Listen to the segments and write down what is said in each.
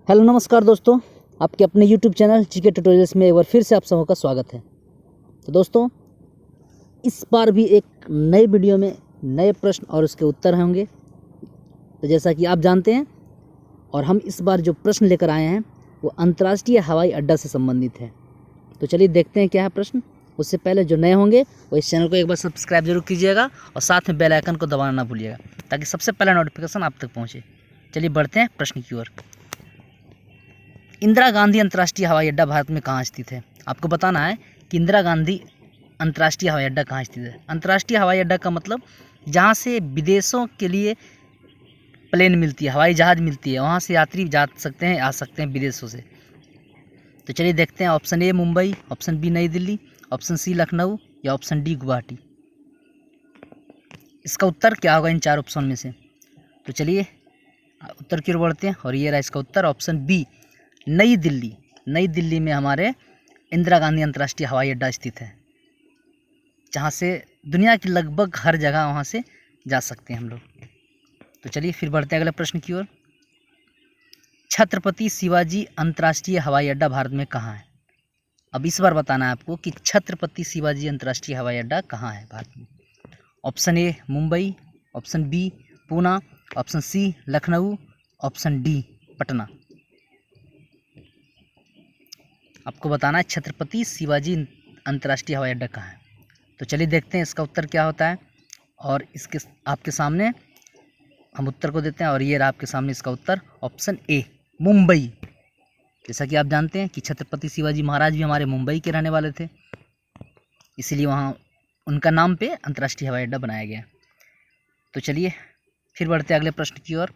Hello नमस्कार दोस्तों, आपके अपने यूट्यूब चैनल जीके ट्यूटोरियल्स में एक बार फिर से आप सबों का स्वागत है। तो दोस्तों, इस बार भी एक नए वीडियो में नए प्रश्न और उसके उत्तर होंगे। तो जैसा कि आप जानते हैं, और हम इस बार जो प्रश्न लेकर आए हैं वो अंतर्राष्ट्रीय हवाई अड्डा से संबंधित है। तो चलिए देखते हैं क्या है प्रश्न। उससे पहले जो नए होंगे वो इस चैनल को एक बार सब्सक्राइब जरूर कीजिएगा और साथ में बेल आइकन को दबाना ना भूलिएगा, ताकि सबसे पहला नोटिफिकेशन आप तक पहुँचे। चलिए बढ़ते हैं प्रश्न की ओर। इंदिरा गांधी अंतर्राष्ट्रीय हवाई अड्डा भारत में कहाँ स्थित है? आपको बताना है कि इंदिरा गांधी अंतर्राष्ट्रीय हवाई अड्डा कहाँ स्थित है। अंतर्राष्ट्रीय हवाई अड्डा का मतलब जहाँ से विदेशों के लिए प्लेन मिलती है, हवाई जहाज़ मिलती है, वहाँ से यात्री जा सकते हैं, आ सकते हैं विदेशों से। तो चलिए देखते हैं। Option A Mumbai, option B New Delhi, option C Lucknow या ऑप्शन डी गुवाहाटी। इसका उत्तर क्या होगा इन चार ऑप्शन में से? तो चलिए उत्तर की ओर बढ़ते हैं, और ये रहा इसका उत्तर, ऑप्शन बी नई दिल्ली। नई दिल्ली में हमारे इंदिरा गांधी अंतर्राष्ट्रीय हवाई अड्डा स्थित है, जहाँ से दुनिया की लगभग हर जगह वहाँ से जा सकते हैं हम लोग। तो चलिए फिर बढ़ते हैं अगले प्रश्न की ओर। छत्रपति शिवाजी अंतर्राष्ट्रीय हवाई अड्डा भारत में कहाँ है? अब इस बार बताना है आपको कि छत्रपति शिवाजी अंतर्राष्ट्रीय हवाई अड्डा कहाँ है भारत में। Option A Mumbai, option B Poona, option C Lucknow, option D Patna. आपको बताना है छत्रपति शिवाजी अंतर्राष्ट्रीय हवाई अड्डा कहाँ है। तो चलिए देखते हैं इसका उत्तर क्या होता है, और इसके आपके सामने हम उत्तर को देते हैं, और ये रहा आपके सामने इसका उत्तर, ऑप्शन ए मुंबई। जैसा कि आप जानते हैं कि छत्रपति शिवाजी महाराज भी हमारे मुंबई के रहने वाले थे, इसीलिए वहाँ उनका नाम पे अंतर्राष्ट्रीय हवाई अड्डा बनाया गया। तो चलिए फिर बढ़ते हैं अगले प्रश्न की ओर,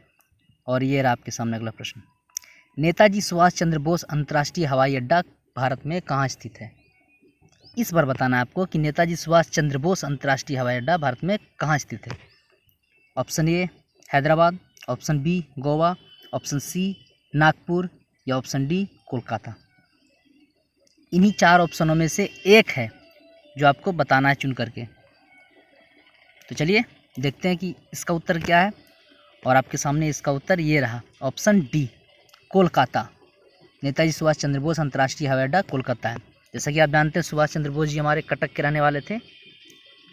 और ये रहा आपके सामने अगला प्रश्न। नेताजी सुभाष चंद्र बोस अंतर्राष्ट्रीय हवाई अड्डा भारत में कहाँ स्थित है? इस बार बताना है आपको कि नेताजी सुभाष चंद्र बोस अंतर्राष्ट्रीय हवाई अड्डा भारत में कहाँ स्थित है। Option A Hyderabad, option B Goa, option C Nagpur या ऑप्शन डी कोलकाता। इन्हीं चार ऑप्शनों में से एक है जो आपको बताना है चुन करके। तो चलिए देखते हैं कि इसका उत्तर क्या है, और आपके सामने इसका उत्तर ये रहा, ऑप्शन डी कोलकाता। नेताजी सुभाष चंद्र बोस अंतर्राष्ट्रीय हवाई अड्डा कोलकाता है। जैसा कि आप जानते हैं सुभाष चंद्र बोस जी हमारे कटक के रहने वाले थे,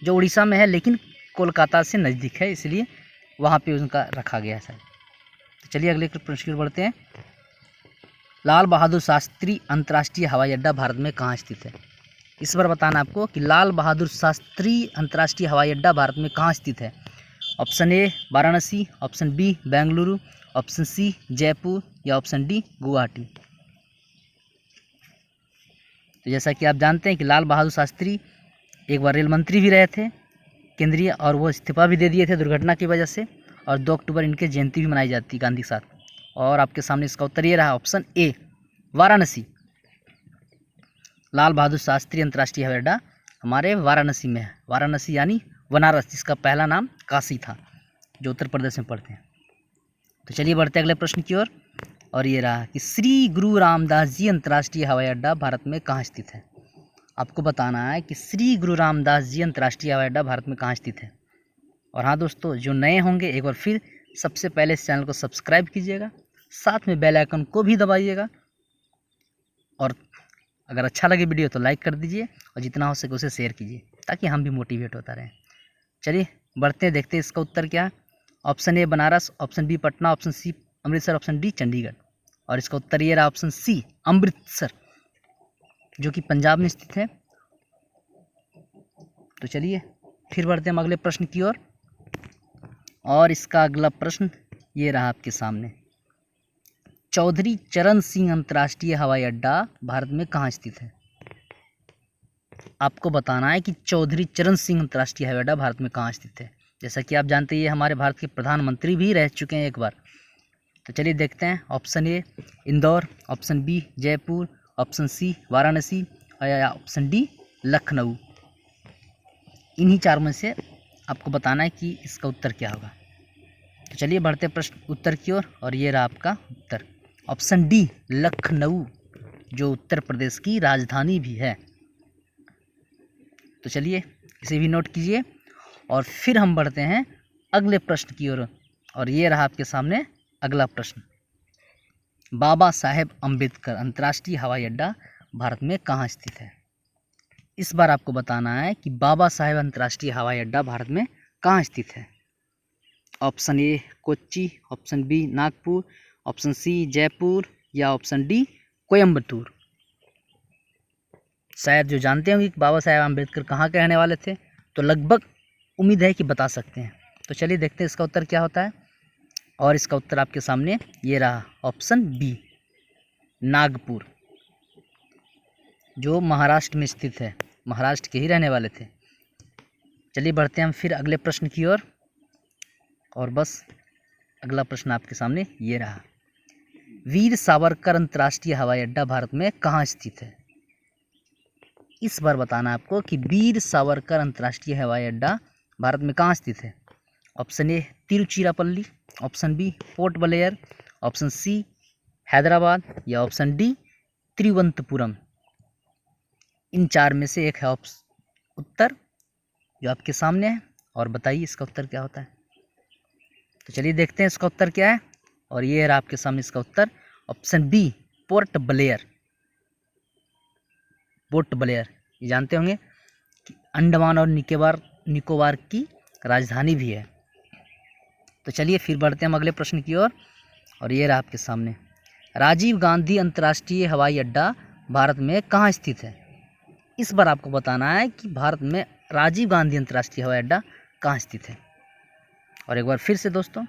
जो उड़ीसा में है, लेकिन कोलकाता से नज़दीक है, इसलिए वहाँ पे उनका रखा गया है। तो चलिए अगले प्रश्न की ओर बढ़ते हैं। लाल बहादुर शास्त्री अंतर्राष्ट्रीय हवाई अड्डा भारत में कहाँ स्थित है? इस बार बताना आपको कि लाल बहादुर शास्त्री अंतर्राष्ट्रीय हवाई अड्डा भारत में कहाँ स्थित है। Option A Varanasi, option B Bengaluru, option C Jaipur या ऑप्शन डी गुवाहाटी। तो जैसा कि आप जानते हैं कि लाल बहादुर शास्त्री एक बार रेल मंत्री भी रहे थे केंद्रीय, और वो इस्तीफा भी दे दिए थे दुर्घटना की वजह से, और 2 अक्टूबर इनके जयंती भी मनाई जाती है गांधी के साथ। और आपके सामने इसका उत्तर ये रहा, ऑप्शन ए वाराणसी। लाल बहादुर शास्त्री अंतर्राष्ट्रीय हवाई अड्डा हमारे वाराणसी में है। वाराणसी यानी बनारस, जिसका पहला नाम काशी था, जो उत्तर प्रदेश में पड़ते हैं। तो चलिए बढ़ते अगले प्रश्न की ओर, और ये रहा कि श्री गुरु रामदास जी अंतर्राष्ट्रीय हवाई अड्डा भारत में कहाँ स्थित है। आपको बताना है कि श्री गुरु रामदास जी अंतर्राष्ट्रीय हवाई अड्डा भारत में कहाँ स्थित है। और हाँ दोस्तों, जो नए होंगे एक बार फिर सबसे पहले इस चैनल को सब्सक्राइब कीजिएगा, साथ में बेल आइकन को भी दबाइएगा, और अगर अच्छा लगे वीडियो तो लाइक कर दीजिए, और जितना हो सके उसे शेयर कीजिए, ताकि हम भी मोटिवेट होता रहें। चलिए बढ़ते हैं, देखते हैं इसका उत्तर क्या है। Option A Banaras, option B Patna, option C Amritsar, option D Chandigarh. और इसका उत्तर ये रहा, ऑप्शन सी अमृतसर, जो कि पंजाब में स्थित है। तो चलिए फिर बढ़ते हैं हम अगले प्रश्न की ओर, और इसका अगला प्रश्न ये रहा आपके सामने। चौधरी चरण सिंह अंतर्राष्ट्रीय हवाई अड्डा भारत में कहाँ स्थित है? आपको बताना है कि चौधरी चरण सिंह अंतर्राष्ट्रीय हवाई अड्डा भारत में कहाँ स्थित है। जैसा कि आप जानते हैं ये हमारे भारत के प्रधानमंत्री भी रह चुके हैं एक बार। तो चलिए देखते हैं। Option A Indore, option B Jaipur, option C Varanasi या ऑप्शन डी लखनऊ। इन्हीं चार में से आपको बताना है कि इसका उत्तर क्या होगा। तो चलिए बढ़ते प्रश्न उत्तर की ओर, और ये रहा आपका उत्तर, ऑप्शन डी लखनऊ, जो उत्तर प्रदेश की राजधानी भी है। तो चलिए इसे भी नोट कीजिए, और फिर हम बढ़ते हैं अगले प्रश्न की ओर, और ये रहा आपके सामने अगला प्रश्न। बाबा साहेब अम्बेडकर अंतर्राष्ट्रीय हवाई अड्डा भारत में कहाँ स्थित है? इस बार आपको बताना है कि बाबा साहेब अंतर्राष्ट्रीय हवाई अड्डा भारत में कहाँ स्थित है। Option A Kochi, option B Nagpur, option C Jaipur या ऑप्शन डी कोयम्बटूर। शायद जो जानते होंगे कि बाबा साहेब अम्बेडकर कहाँ के रहने वाले थे, तो लगभग उम्मीद है कि बता सकते हैं। तो चलिए देखते हैं इसका उत्तर क्या होता है। और इसका उत्तर आपके सामने ये रहा, ऑप्शन बी नागपुर, जो महाराष्ट्र में स्थित है। महाराष्ट्र के ही रहने वाले थे। चलिए बढ़ते हैं हम फिर अगले प्रश्न की ओर। और बस अगला प्रश्न आपके सामने ये रहा, वीर सावरकर अंतर्राष्ट्रीय हवाई अड्डा भारत में कहाँ स्थित है? इस बार बताना आपको कि वीर सावरकर अंतर्राष्ट्रीय हवाई अड्डा भारत में कहाँ स्थित है। Option A Tiruchirappalli, option B Port Blair, option C Hyderabad या ऑप्शन डी तिरुवनंतपुरम। इन चार में से एक है उत्तर जो आपके सामने है, और बताइए इसका उत्तर क्या होता है। तो चलिए देखते हैं इसका उत्तर क्या है। और ये है आपके सामने इसका उत्तर, ऑप्शन बी पोर्ट ब्लेयर। पोर्ट ब्लेयर ये जानते होंगे कि अंडमान और निकोबार की राजधानी भी है। तो चलिए फिर बढ़ते हैं हम अगले प्रश्न की ओर। और ये रहा आपके सामने, राजीव गांधी अंतर्राष्ट्रीय हवाई अड्डा भारत में कहाँ स्थित है? इस बार आपको बताना है कि भारत में राजीव गांधी अंतर्राष्ट्रीय हवाई अड्डा कहाँ स्थित है। और एक बार फिर से दोस्तों,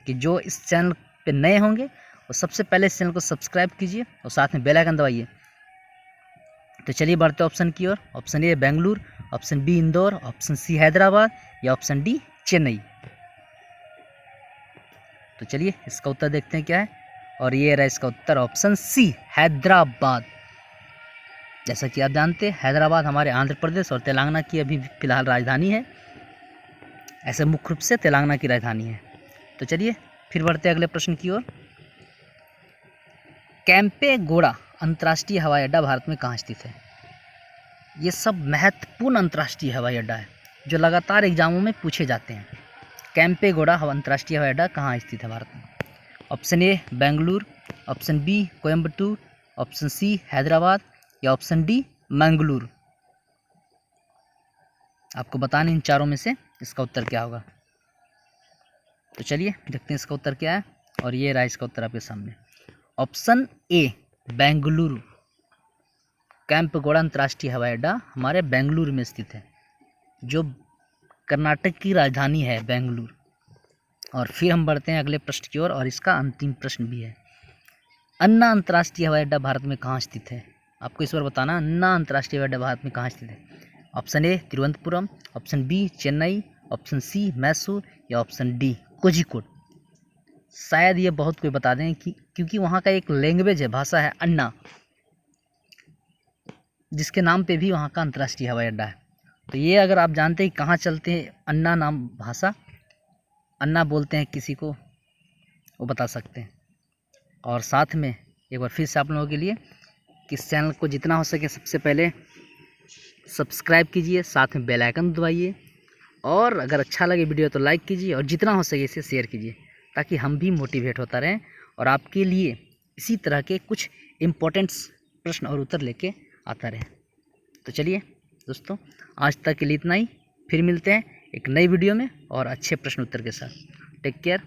कि जो इस चैनल पे नए होंगे वो सबसे पहले इस चैनल को सब्सक्राइब कीजिए और साथ में बेल आइकन दबाइए। तो चलिए बढ़ते ऑप्शन की ओर। Option A Bengaluru, option B Indore, option C Hyderabad या ऑप्शन डी चेन्नई। तो चलिए इसका उत्तर देखते हैं क्या है। और ये रहा इसका उत्तर, ऑप्शन सी हैदराबाद। जैसा कि आप जानते हैं हैदराबाद हमारे आंध्र प्रदेश और तेलंगाना की अभी फिलहाल राजधानी है। ऐसे मुख्य रूप से तेलंगाना की राजधानी है। तो चलिए फिर बढ़ते हैं अगले प्रश्न की ओर। कैंपेगौड़ा अंतर्राष्ट्रीय हवाई अड्डा भारत में कहाँ स्थित है? ये सब महत्वपूर्ण अंतर्राष्ट्रीय हवाई अड्डा है जो लगातार एग्जामों में पूछे जाते हैं। कैंपेगौड़ा अंतर्राष्ट्रीय हवाई अड्डा कहाँ स्थित है भारत में? Option A Bengaluru, option B Coimbatore, option C Hyderabad या ऑप्शन डी मंगलुरु। आपको बताना इन चारों में से इसका उत्तर क्या होगा। तो चलिए देखते हैं इसका उत्तर क्या है। और ये रहा इसका उत्तर आपके सामने, ऑप्शन ए बेंगलुरु। कैंपेगौड़ा अंतर्राष्ट्रीय हवाई अड्डा हमारे बेंगलुरु में स्थित है, जो कर्नाटक की राजधानी है बेंगलुरु। और फिर हम बढ़ते हैं अगले प्रश्न की ओर। और इसका अंतिम प्रश्न भी है, अन्ना अंतर्राष्ट्रीय हवाई अड्डा भारत में कहाँ स्थित है? आपको इस बार बताना अन्ना अंतर्राष्ट्रीय हवाई अड्डा भारत में कहाँ स्थित है। Option A Thiruvananthapuram, option B Chennai, option C Mysore या ऑप्शन डी कोझिकोड। शायद ये बहुत कोई बता दें कि क्योंकि वहाँ का एक लैंग्वेज है, भाषा है अन्ना, जिसके नाम पे भी वहाँ का अंतर्राष्ट्रीय हवाई अड्डा है। तो ये अगर आप जानते हैं कहाँ चलते हैं अन्ना नाम भाषा, अन्ना बोलते हैं किसी को, वो बता सकते हैं। और साथ में एक बार फिर से आप लोगों के लिए कि इस चैनल को जितना हो सके सबसे पहले सब्सक्राइब कीजिए, साथ में बेल आइकन दबाइए, और अगर अच्छा लगे वीडियो तो लाइक कीजिए, और जितना हो सके इसे शेयर कीजिए ताकि हम भी मोटिवेट होता रहें और आपके लिए इसी तरह के कुछ इम्पोर्टेंट्स प्रश्न और उत्तर लेके आता रहे। तो चलिए दोस्तों, आज तक के लिए इतना ही। फिर मिलते हैं एक नई वीडियो में और अच्छे प्रश्न उत्तर के साथ। Take care.